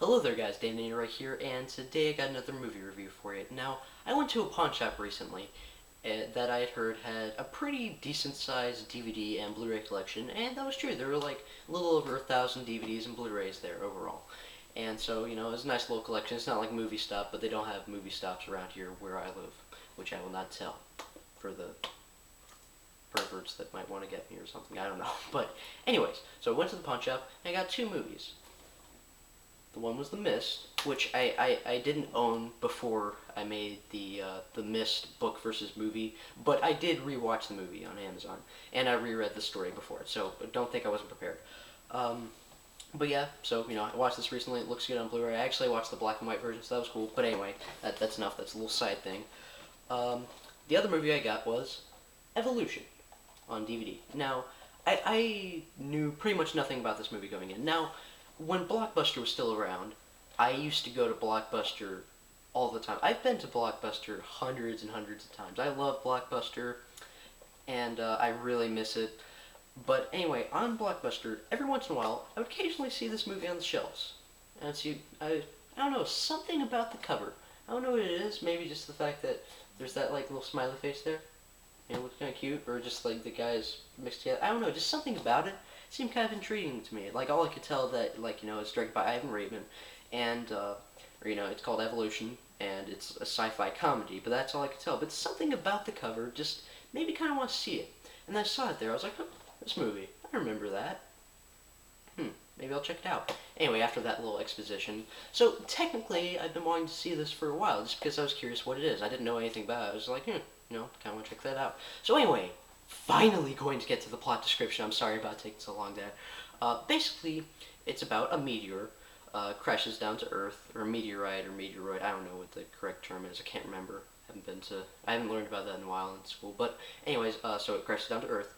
Hello there guys, Davinator right here, and today I got another movie review for you. Now, I went to a pawn shop recently that I had heard had a pretty decent sized DVD and Blu-ray collection, and that was true. There were like a little over 1,000 DVDs and Blu-rays there overall. And so, it was a nice little collection. It's not like Movie Stop, but they don't have movie stops around here where I live, which I will not tell for the perverts that might want to get me or something. I don't know. But anyways, so I went to the pawn shop and I got two movies. The one was The Mist, which I didn't own before I made the Mist book versus movie, but I did rewatch the movie on Amazon, and I reread the story before it, so don't think I wasn't prepared. But yeah, so, I watched this recently. It looks good on Blu-ray. I actually watched the black and white version, so that was cool. But anyway, that's enough. That's a little side thing. The other movie I got was Evolution on DVD. Now, I knew pretty much nothing about this movie going in. Now, when Blockbuster was still around, I used to go to Blockbuster all the time. I've been to Blockbuster hundreds and hundreds of times. I love Blockbuster, and I really miss it. But anyway, on Blockbuster, every once in a while, I would occasionally see this movie on the shelves. And see, I don't know, something about the cover. I don't know what it is. Maybe just the fact that there's that like little smiley face there. It looks kind of cute, or just like the guys mixed together. I don't know, just something about it seemed kind of intriguing to me. Like, all I could tell that, it's directed by Ivan Reitman, and, it's called Evolution, and it's a sci-fi comedy, but that's all I could tell. But something about the cover just made me kind of want to see it. And I saw it there, I was like, oh, this movie, I remember that. Maybe I'll check it out. Anyway, after that little exposition, so technically, I've been wanting to see this for a while, just because I was curious what it is. I didn't know anything about it. I was like, kind of want to check that out. So anyway, finally going to get to the plot description. I'm sorry about taking so long there. Basically, it's about a meteor crashes down to Earth, or a meteorite or meteoroid. I don't know what the correct term is. I can't remember. I haven't learned about that in a while in school. But anyways, so it crashes down to Earth,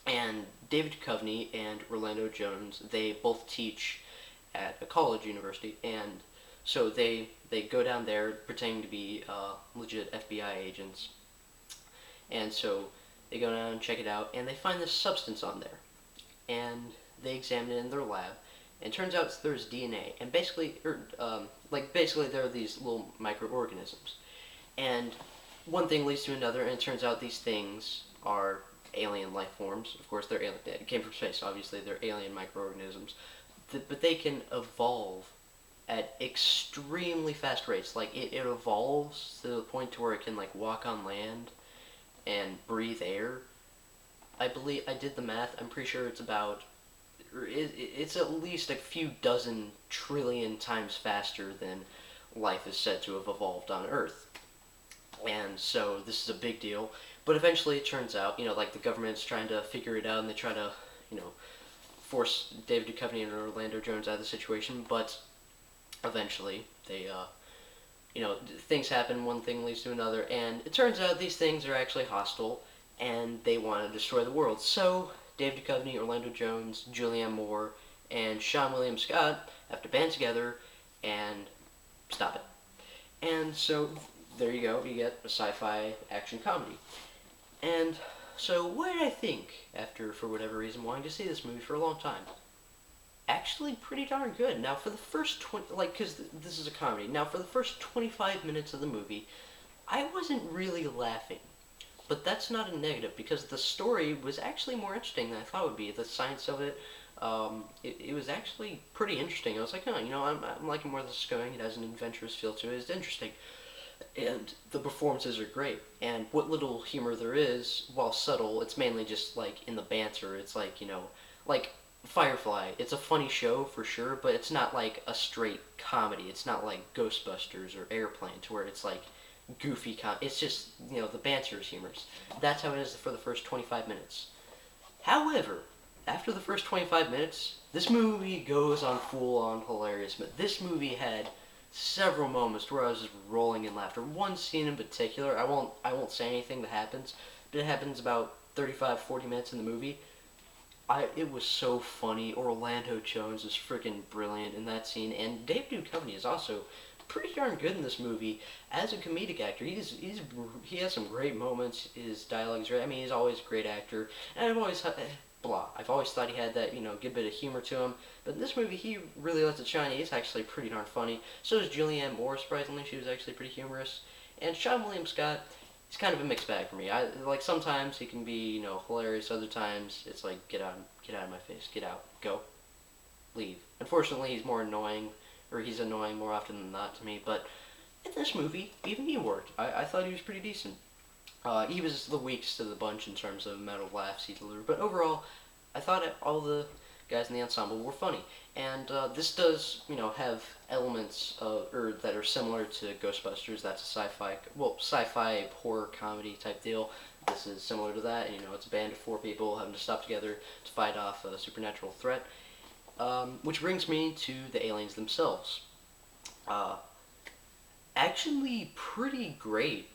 and David Duchovny and Orlando Jones, they both teach at a college university, and so they go down there pretending to be legit FBI agents, and so they go down and check it out, and they find this substance on there, and they examine it in their lab, and it turns out there's DNA, and basically there are these little microorganisms, and one thing leads to another, and it turns out these things are alien life forms. Of course, they're alien. It came from space, obviously. They're alien microorganisms, but they can evolve at extremely fast rates. Like, it evolves to the point to where it can walk on land and breathe air. I believe I did the math. I'm pretty sure it's at least a few dozen trillion times faster than life is said to have evolved on Earth. And so this is a big deal. But eventually it turns out, the government's trying to figure it out, and they try to, force David Duchovny and Orlando Jones out of the situation, but eventually they, things happen, one thing leads to another, and it turns out these things are actually hostile, and they want to destroy the world. So David Duchovny, Orlando Jones, Julianne Moore, and Sean William Scott have to band together and stop it. And so there you go, you get a sci-fi action comedy. And so what did I think after, for whatever reason, wanting to see this movie for a long time? Actually pretty darn good. Now, for the first because this is a comedy, now for the first 25 minutes of the movie, I wasn't really laughing. But that's not a negative, because the story was actually more interesting than I thought it would be. The science of it, it was actually pretty interesting. I was like, I'm liking where this is going. It has an adventurous feel to it. It's interesting. And the performances are great. And what little humor there is, while subtle, it's mainly just, in the banter. It's like Firefly. It's a funny show, for sure, but it's not like a straight comedy. It's not like Ghostbusters or Airplane, to where it's goofy it's just, the banter is humorous. That's how it is for the first 25 minutes. However, after the first 25 minutes, this movie goes on full-on hilarious. But this movie had several moments where I was just rolling in laughter. One scene in particular, I won't say anything that happens, but it happens about 35-40 minutes in the movie. It was so funny. Orlando Jones is freaking brilliant in that scene, and Dave Duchovny is also pretty darn good in this movie as a comedic actor. He has some great moments. His dialogue is great. I mean, he's always a great actor, and blah. I've always thought he had that, good bit of humor to him. But in this movie, he really lets it shine. He's actually pretty darn funny. So is Julianne Moore, surprisingly. She was actually pretty humorous. And Sean William Scott, he's kind of a mixed bag for me. Like, sometimes he can be, hilarious. Other times, it's like, get out of my face. Get out. Go. Leave. Unfortunately, he's annoying more often than not to me. But in this movie, even he worked. I thought he was pretty decent. He was the weakest of the bunch in terms of amount of laughs he delivered, but overall, I thought all the guys in the ensemble were funny. And this does, have elements that are similar to Ghostbusters. That's a sci-fi horror comedy type deal. This is similar to that. It's a band of 4 people having to stop together to fight off a supernatural threat. Which brings me to the aliens themselves. Actually, pretty great.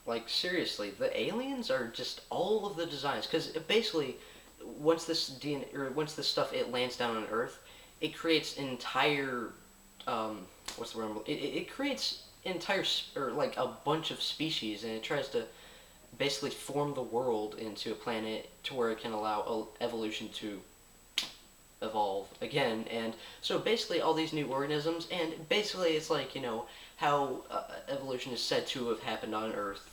Like, seriously, the aliens are just all of the designs. Because basically, once this stuff it lands down on Earth, it creates entire what's the word? It creates entire or like a bunch of species, and it tries to basically form the world into a planet to where it can allow evolution to evolve again. And so basically all these new organisms, and basically it's like, how evolution is said to have happened on Earth,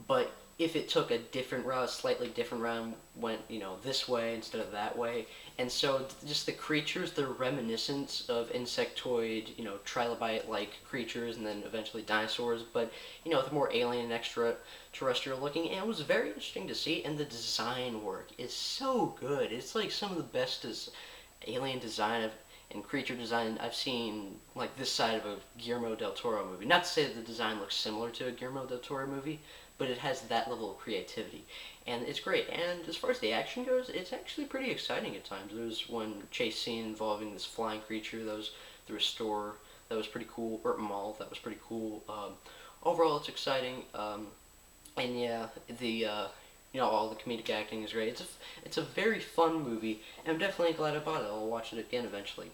but if it took a different route, a slightly different route, went, this way instead of that way. And so just the creatures, they're reminiscent of insectoid, trilobite-like creatures, and then eventually dinosaurs, but, with more alien and extraterrestrial looking. And it was very interesting to see, and the design work is so good. It's like some of the best alien design and creature design I've seen, like, this side of a Guillermo del Toro movie. Not to say that the design looks similar to a Guillermo del Toro movie, but it has that level of creativity, and it's great. And as far as the action goes, it's actually pretty exciting at times. There was one chase scene involving this flying creature that was through a store that was pretty cool, or a mall that was pretty cool. Overall, it's exciting, and yeah, all the comedic acting is great. It's a very fun movie, and I'm definitely glad I bought it. I'll watch it again eventually.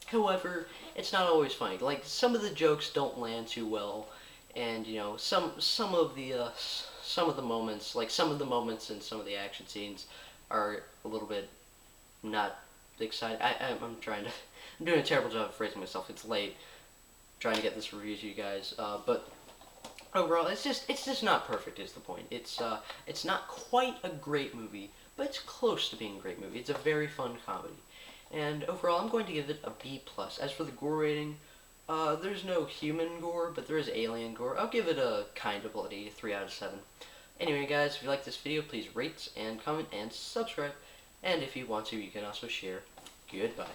However, it's not always funny. Like, some of the jokes don't land too well, and some of the moments, like some of the moments in some of the action scenes, are a little bit not exciting. I'm doing a terrible job of phrasing myself. It's late, trying to get this review to you guys, but overall, it's just not perfect. Is the point? It's not quite a great movie, but it's close to being a great movie. It's a very fun comedy. And overall, I'm going to give it a B+. As for the gore rating, there's no human gore, but there is alien gore. I'll give it a kind of bloody 3 out of 7. Anyway, guys, if you like this video, please rate and comment and subscribe. And if you want to, you can also share. Goodbye.